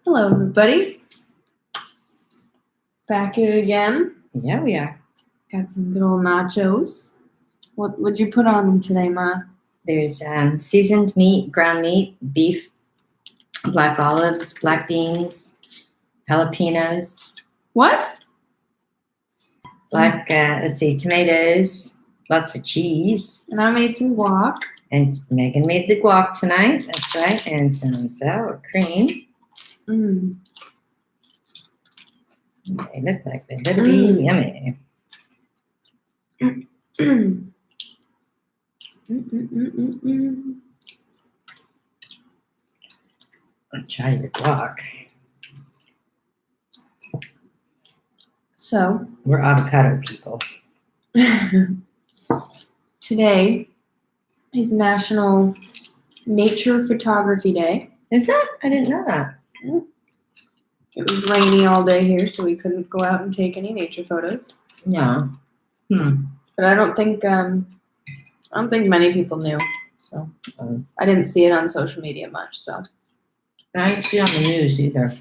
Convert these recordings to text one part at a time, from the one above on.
Hello, everybody. Back at it again. Yeah, we are. Got some good old nachos. What'd you put on them today, Ma? There's seasoned meat, ground meat, beef, black olives, black beans, jalapenos, What? tomatoes, lots of cheese. And I made some guac. And Megan made the guac tonight. That's right. And some sour cream. Mmm. They look like they're going to be yummy. I'll try your guac. So, We're avocado people. today is National Nature Photography Day. Is that? I didn't know that. It was rainy all day here, so we couldn't go out and take any nature photos. Yeah. But I don't think many people knew. So I didn't see it on social media much. So I didn't see it on the news either.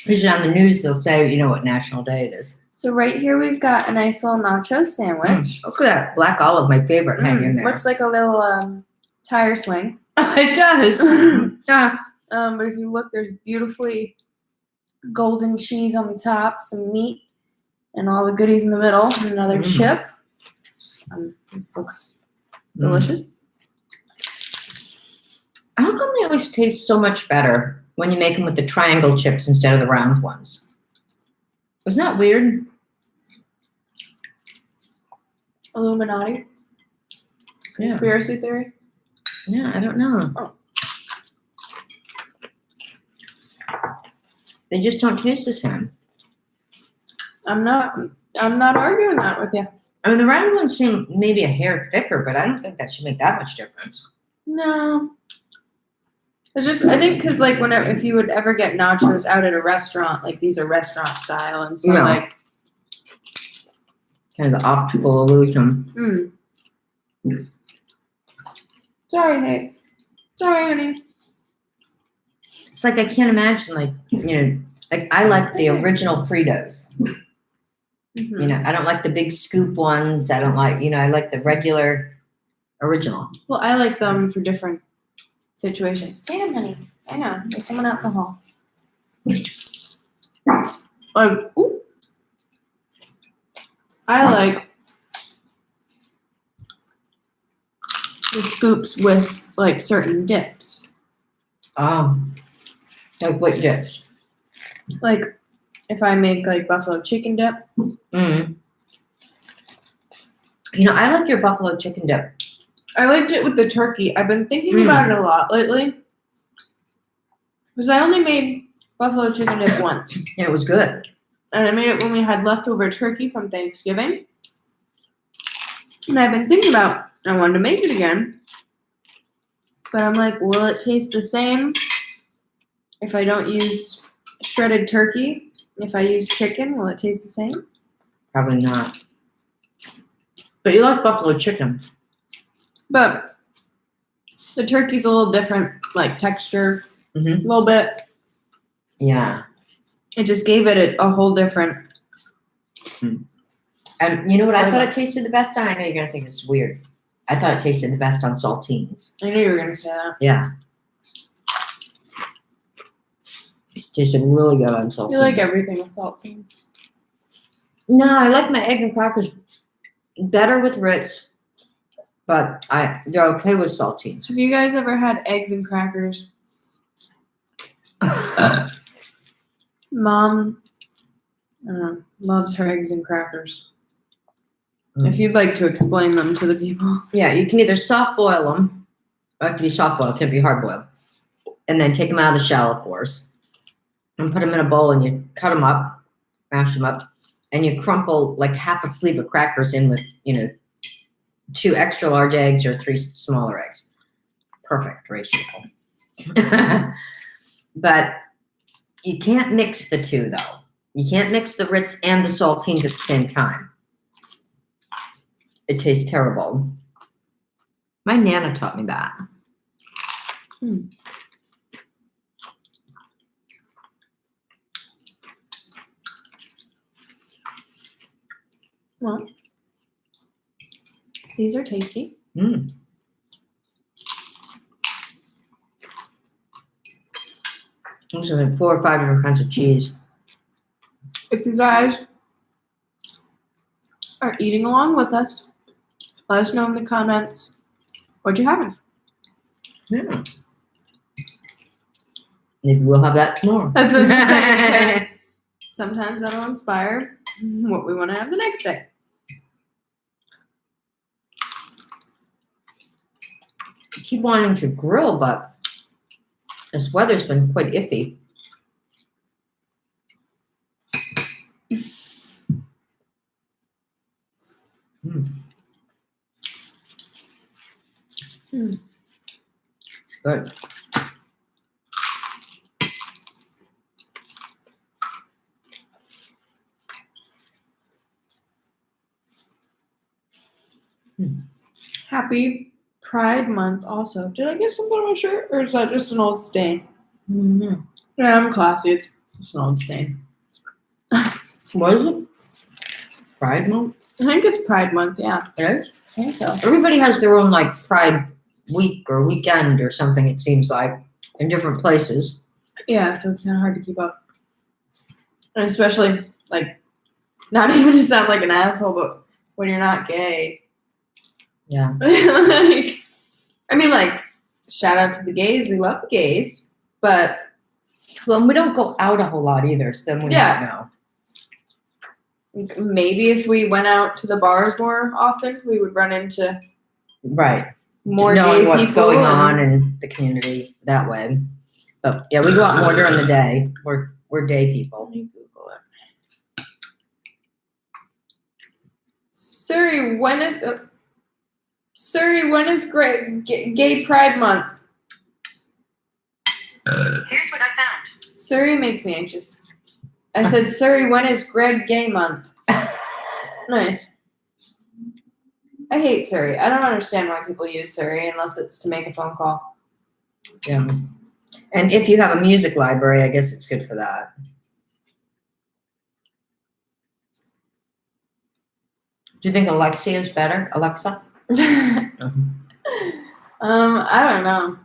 Usually on the news they'll say, what National Day it is. So right here we've got a nice little nacho sandwich. Look at that black olive, my favorite, hanging there. Looks like a little tire swing. It does. Yeah. But if you look, there's beautifully golden cheese on the top, some meat, and all the goodies in the middle, and another chip. This looks delicious. How come they always taste so much better when you make them with the triangle chips instead of the round ones? Isn't that weird? Illuminati. Yeah. Conspiracy theory. Yeah, I don't know. Oh. They just don't taste the same. I'm not arguing that with you. I mean, the round ones seem maybe a hair thicker, but I don't think that should make that much difference. No. It's just, I think, because, like, if you would ever get nachos out at a restaurant, like, these are restaurant style, and so, like... Kind of the optical illusion. Sorry, Nate. Sorry, honey. It's like I can't imagine, I like the original Fritos. I don't like the big scoop ones. I don't like, I like the regular original. Well, I like them for different situations. Tatum, honey. I know. There's someone out in the hall. I like the scoops with, like, certain dips. Like what dips? Like, if I make, like, buffalo chicken dip. I like your buffalo chicken dip. I liked it with the turkey. I've been thinking about it a lot lately. Because I only made buffalo chicken dip once. Yeah, it was good. And I made it when we had leftover turkey from Thanksgiving. And I've been thinking about, I wanted to make it again. But I'm like, will it taste the same if I don't use shredded turkey? If I use chicken, will it taste the same? Probably not. But you like buffalo chicken. But the turkey's a little different, like, texture, a little bit. Yeah. It just gave it a whole different. And you know what I thought it tasted the best on? I know you're going to think this is weird. I thought it tasted the best on saltines. I knew you were going to say that. Yeah. Tasted really good on saltines. You like everything with saltines. No, I like my egg and crackers better with Ritz, but they're okay with saltines. Have you guys ever had eggs and crackers? Mom loves her eggs and crackers. If you'd like to explain them to the people. Yeah, you can either soft boil them. Or it have to be soft boiled, it can't be hard boiled. And then take them out of the shell, of course. And put them in a bowl and you cut them up, mash them up, and you crumple like half a sleeve of crackers in with, 2 extra large eggs or 3 smaller eggs. Perfect ratio. But you can't mix the two, though. You can't mix the Ritz and the saltines at the same time. It tastes terrible. My Nana taught me that. Well, these are tasty. Mm. There's like 4 or 5 different kinds of cheese. If you guys are eating along with us, let us know in the comments what you're having. Yeah. Maybe we'll have that tomorrow. That's what I was gonna say, because sometimes that'll inspire what we want to have the next day. I keep wanting to grill, but this weather's been quite iffy. Mm. Mm. It's good. Happy Pride Month also. Did I get something on my shirt, or is that just an old stain? Mm-hmm. Yeah, I'm classy. It's just an old stain. What is it? Pride Month? I think it's Pride Month, yeah. It is? I think so. Everybody has their own like Pride week or weekend or something, it seems like, in different places. Yeah, so it's kind of hard to keep up. And especially, like, not even to sound like an asshole, but when you're not gay. Yeah. Like, I mean, like, shout out to the gays. We love the gays. But, Well, we don't go out a whole lot either, so then we Yeah. don't know. maybe if we went out to the bars more often, we would run into Right. more Knowing gay what's people. going and- on in the community that way. But yeah, we go out more during the day. We're day Let people. me Google it. Surrey, when is Gay Pride Month? Here's what I found. Surrey makes me anxious. I said, Surrey, when is Greg Gay Month? Nice. I hate Surrey. I don't understand why people use Surrey unless it's to make a phone call. Yeah. And if you have a music library, I guess it's good for that. Do you think Alexia is better? Alexa? I don't know.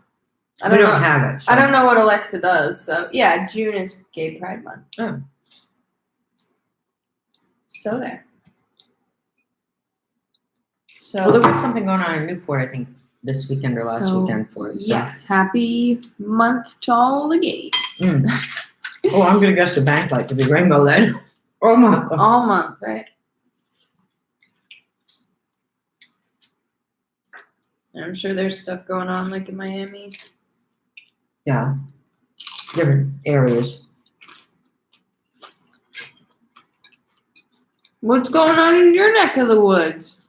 I We don't don't know. have it. so- I don't know what Alexa does. So yeah, June is Gay Pride Month. Oh. So there. So Well, there was something going on in Newport, I think, this weekend or last So, weekend for it. So. yeah, happy month to all the gays. Mm. Oh, I'm gonna guess the bank light to be rainbow then. Oh my god. All month, right? I'm sure there's stuff going on like in Miami. Yeah. Different areas. What's going on in your neck of the woods?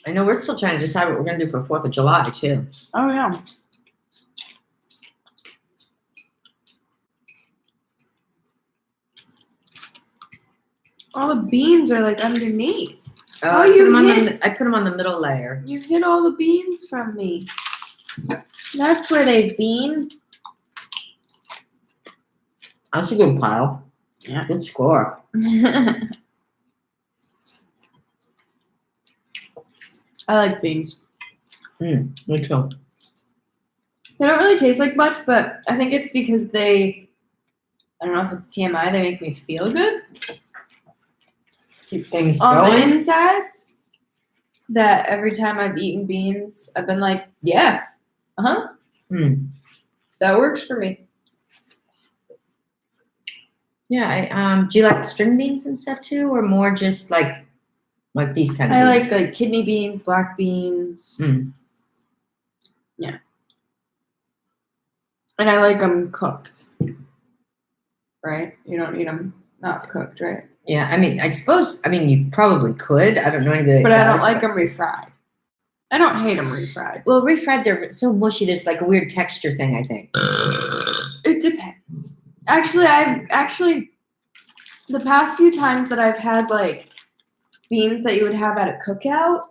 I know we're still trying to decide what we're gonna do for 4th of July too. Oh yeah. All the beans are like underneath. Oh, I put them on the middle layer. You hid all the beans from me. That's where they've been. That's a good pile. Yeah. Good score. I like beans. Me too. They don't really taste like much, but I think it's because I don't know if it's TMI, they make me feel good Keep things on the going. insides. That every time I've eaten beans, I've been like, yeah, that works for me. Yeah. Do you like string beans and stuff too, or more just like these kind of I beans? like kidney beans, black beans. Mm. Yeah. And I like them cooked. Right? You don't eat them not cooked, right? Yeah, I mean, you probably could. I don't know anybody that But I don't does, like them refried. I don't hate them refried. Well, refried, they're so mushy. There's like a weird texture thing, I think. It depends. Actually, the past few times that I've had like beans that you would have at a cookout,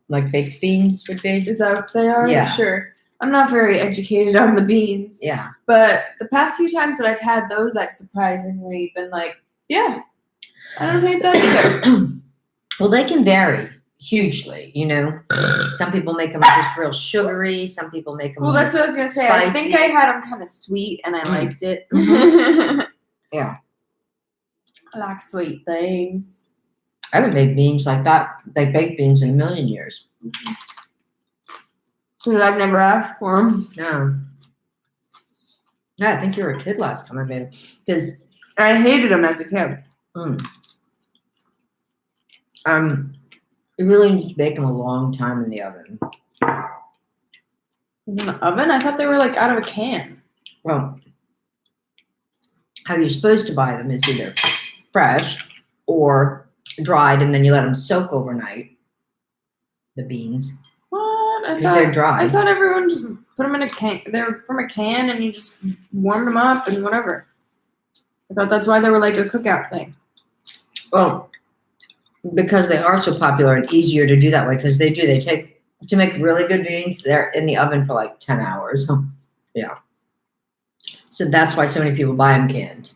Like baked beans would be. is that what they are? Yeah. Sure. I'm not very educated on the beans, Yeah. but the past few times that I've had those, I've surprisingly been like, yeah. I don't hate that either. Well, they can vary hugely, you know. Some people make them just real sugary. Some people make them. Well, that's what I was gonna say. I think I Spicy. had them kind of sweet, and I liked it. Yeah. I like sweet things. I haven't made beans like that, like baked beans, in a million years. Because I've never asked for them. No. Yeah, I think you were a kid last time I made it. Because I hated them as a kid. you really need to bake them a long time in the oven. In the oven? I thought they were like out of a can. Well, how you're supposed to buy them is either fresh or dried, and then you let them soak overnight. The beans, What? because they're dry. I thought everyone just put them in a can. They're from a can, and you just warmed them up and whatever. I thought that's why they were like a cookout thing. Well, because they are so popular and easier to do that way, because they take to make really good beans. They're in the oven for like 10 hours. Yeah. So that's why so many people buy them canned.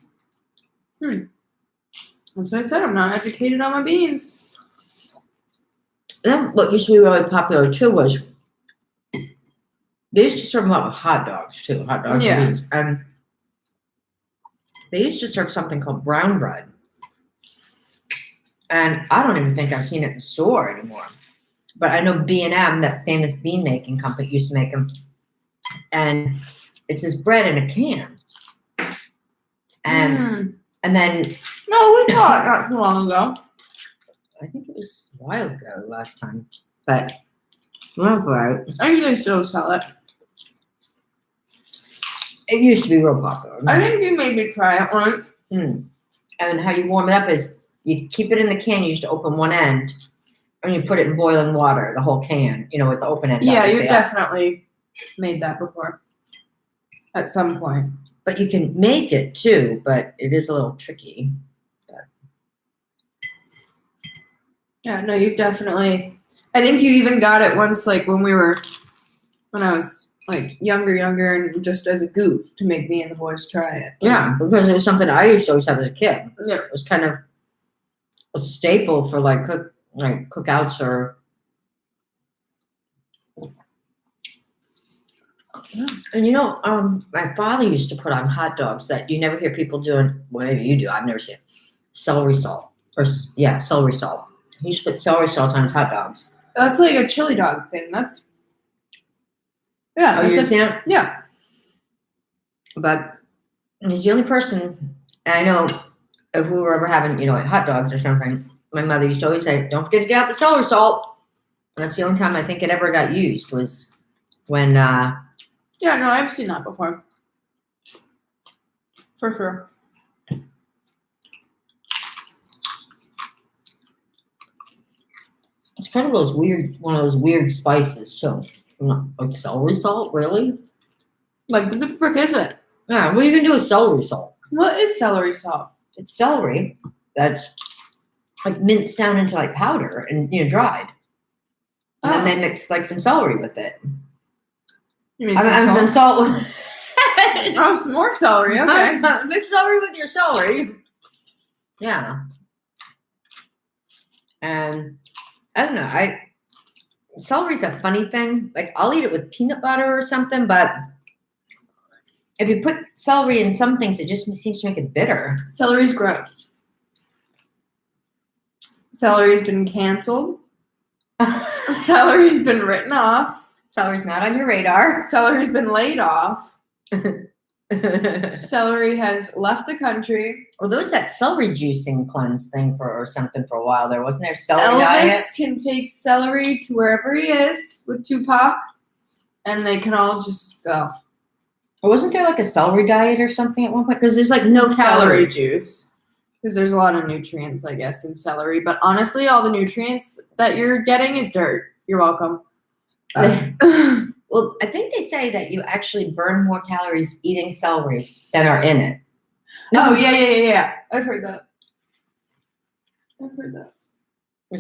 That's what I said. I'm not educated on my beans. Then what used to be really popular too was they used to serve them up with hot dogs too. Hot dogs Yeah. and beans. And they used to serve something called brown bread. And I don't even think I've seen it in the store anymore. But I know B&M, that famous bean making company, used to make them. And it's this bread in a can. And then No, we saw it not too long ago. I think it was a while ago last time. But right. I think they still sell it. It used to be real popular. I think you made me try it once. And how you warm it up is you keep it in the can, you just open one end, and you put it in boiling water, the whole can, with the open end. Yeah, obviously you've up. definitely made that before. At some point. But you can make it too, but it is a little tricky. Yeah, no, you've definitely. I think you even got it once, like when I was like younger, and just as a goof to make me and the boys try it. Yeah, because it was something I used to always have as a kid. Yeah. It was kind of a staple for like cookouts or. And my father used to put on hot dogs that you never hear people doing. Well, maybe you do. I've never seen it. Celery salt, celery salt. He used to put celery salt on his hot dogs. That's like a chili dog thing. That's. Yeah. Oh, you seen it? Yeah. But he's the only person I know. If we were ever having, hot dogs or something, my mother used to always say, "Don't forget to get out the celery salt." And that's the only time I think it ever got used was when. Yeah, no, I've seen that before. For sure. It's kind of one of those weird spices. So, like celery salt, really? Like, what the frick is it? Yeah, what are you gonna do with celery salt? What is celery salt? It's celery that's like minced down into like powder and dried, and then they mix like some celery with it. You mean Some salt. Oh, some more celery. Okay. Mix celery with your celery. Yeah. And I don't know. Celery's a funny thing. Like I'll eat it with peanut butter or something, but if you put celery in some things, it just seems to make it bitter. Celery's gross. Celery's been canceled. Celery's been written off. Celery's not on your radar. Celery's been laid off. Celery has left the country. Well, there was that celery juicing cleanse thing or something for a while there, wasn't there? Celery Elvis diet. can take celery to wherever he is with Tupac, and they can all just go. Or wasn't there like a celery diet or something at one point? Because there's like no Celery calories. juice. Because there's a lot of nutrients, I guess, in celery. But honestly, all the nutrients that you're getting is dirt. You're welcome. Well, I think they say that you actually burn more calories eating celery than are in it. Oh, yeah. I've heard that.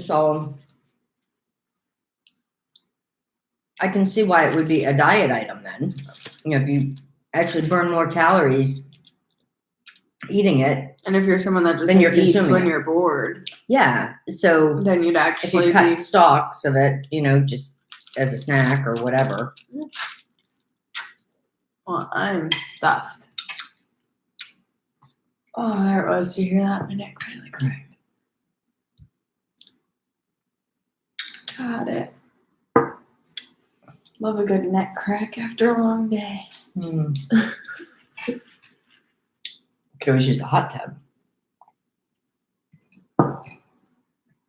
So I can see why it would be a diet item then. If you actually burn more calories eating it. And if you're someone that just Then you're eats consuming when it. you're bored, Yeah. So then you'd if actually you cut be. stalks of it, just as a snack or whatever. Well, I'm stuffed. Oh, there it was. Did you hear that? My neck finally cracked. Got it. Love a good neck crack after a long day. Mm. Could always use the hot tub.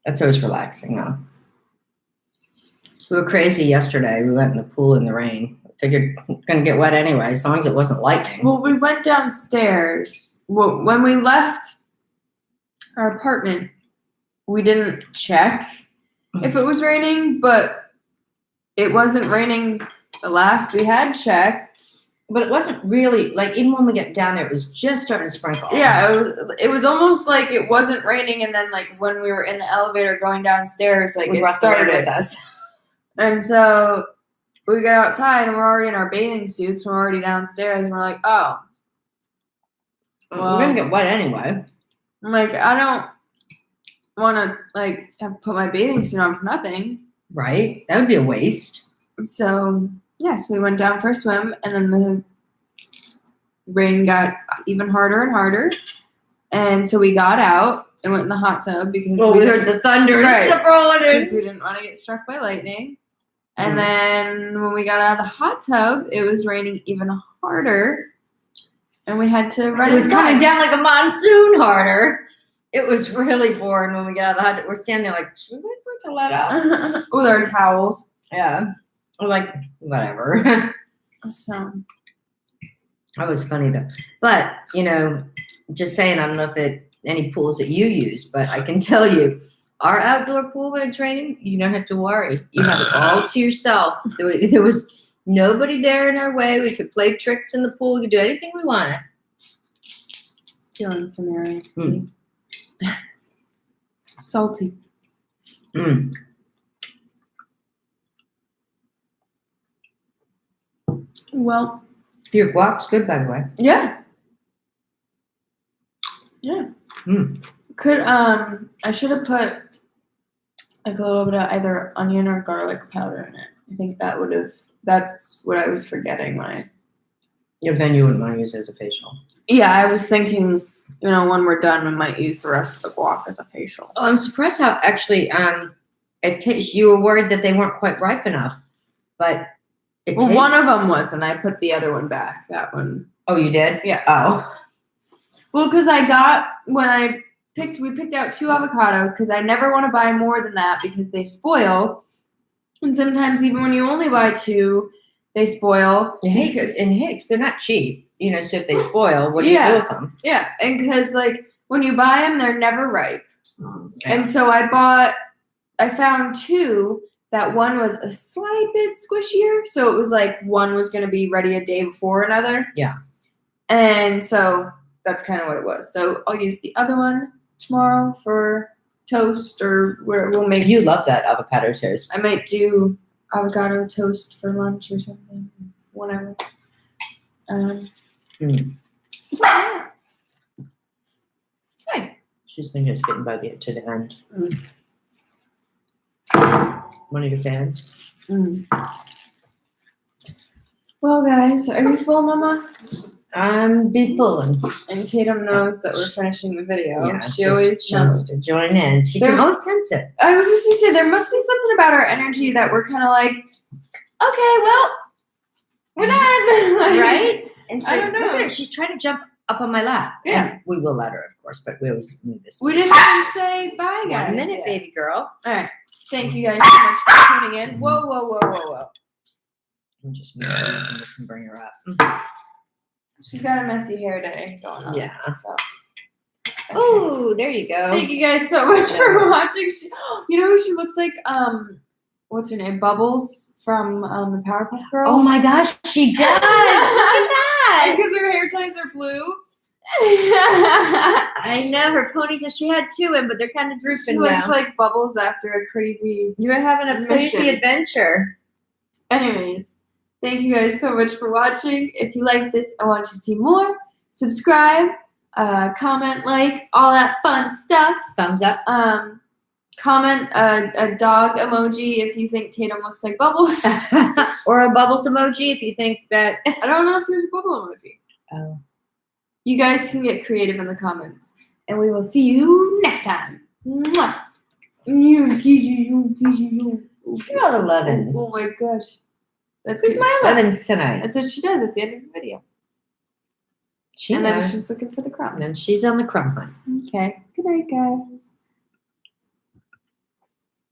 That's always relaxing, though. We were crazy yesterday. We went in the pool in the rain. Figured gonna get wet anyway, as long as it wasn't lightning. Well, we went downstairs. Well, when we left our apartment, we didn't check if it was raining, but it wasn't raining the last we had checked. But it wasn't really like even when we get down there, it was just starting to sprinkle. Yeah, it was almost like it wasn't raining, and then like when we were in the elevator going downstairs, like We it brought the rain started. with us. And so we got outside and we're already in our bathing suits. We're already downstairs, and we're like, oh. We're gonna get wet anyway. I'm like, I don't want to like have to put my bathing suit on for nothing. Right? That would be a waste. So yeah, so we went down for a swim, and then the rain got even harder and harder, and so we got out and went in the hot tub because we heard the thunder and Right. stuff rolling because in. we didn't want to get struck by lightning. And then when we got out of the hot tub, it was raining even harder, and we had to run It was inside. coming down like a monsoon harder. It was really boring when we got out of the hot tub. We're standing there like, should we wait for it to let up? With our towels. Yeah. We're like, whatever. So That was funny though. But, just saying, I don't know if any pools that you use, but I can tell you, our outdoor pool when it's raining, you don't have to worry. You have it all to yourself. There was nobody there in our way. We could play tricks in the pool. We could do anything we wanted. stealing some areas. Mm. Salty. Mm. Well, Your guac's good, by the way. yeah. Yeah. Mm. Could I should have put like a little bit of either onion or garlic powder in it. I think that's what I was forgetting when I Yeah, then you wouldn't want to use it as a facial. Yeah, I was thinking, when we're done, we might use the rest of the guac as a facial. Oh, I'm surprised how actually it tastes. You were worried that they weren't quite ripe enough, but it Well, tastes. one of them was, and I put the other one back. That one. Oh, you did? Yeah. Oh. Well, because we picked out 2 avocados because I never want to buy more than that because they spoil. And sometimes even when you only buy 2, they spoil. Hicks, they're not cheap. So if they spoil, what do you do with them? Yeah, and because when you buy them, they're never ripe. Yeah. And so I found 2 that one was a slight bit squishier. So it was like one was going to be ready a day before another. Yeah. And so that's kind of what it was. So I'll use the other one tomorrow for toast or where we'll make. You love that avocado toast. I might do avocado toast for lunch or something. Whatever. Yeah. Hey. She's thinking it's getting to the end. One of your fans. Well, guys, are you full, Mama? I'm be fooling. And Tatum knows that we're finishing the video. Yeah, she so always she wants knows. to join in. She can always sense it. I was just going to say, there must be something about our energy that we're kind of like, okay, well, we're done. Like, Right? And so, I don't know. look at her. She's trying to jump up on my lap. Yeah. And we will let her, of course, but we always move this. We didn't even say bye, guys. 1 minute, yet. baby girl. All right. Thank you guys so much for tuning in. Whoa, whoa, whoa, whoa, whoa. I'm just moving this and this can bring her up. She's got a messy hair day going on. Yeah. So. Okay. Oh, there you go. Thank you guys so much for watching. You know who she looks like? What's her name? Bubbles from the Powerpuff Girls. Oh my gosh, she does. Look at that. Because her hair ties are blue. I know her ponytail. She had 2 in, but they're kind of She drooping looks now. like Bubbles after a crazy. You were having a crazy Mission. adventure. Anyways, thank you guys so much for watching. If you like this, I want you to see more. Subscribe, comment, like, all that fun stuff. Thumbs up. Comment a dog emoji if you think Tatum looks like Bubbles. Or a bubbles emoji if you think that. I don't know if there's a bubble emoji. Oh. You guys can get creative in the comments. And we will see you next time. Mwah. You're all 11s. Oh my gosh. That's Who's good. my That's- 11s tonight? That's what she does at the end of the video. She and then knows. she's looking for the And crumbs. then she's on the crumb hunt. Okay. Good night, guys.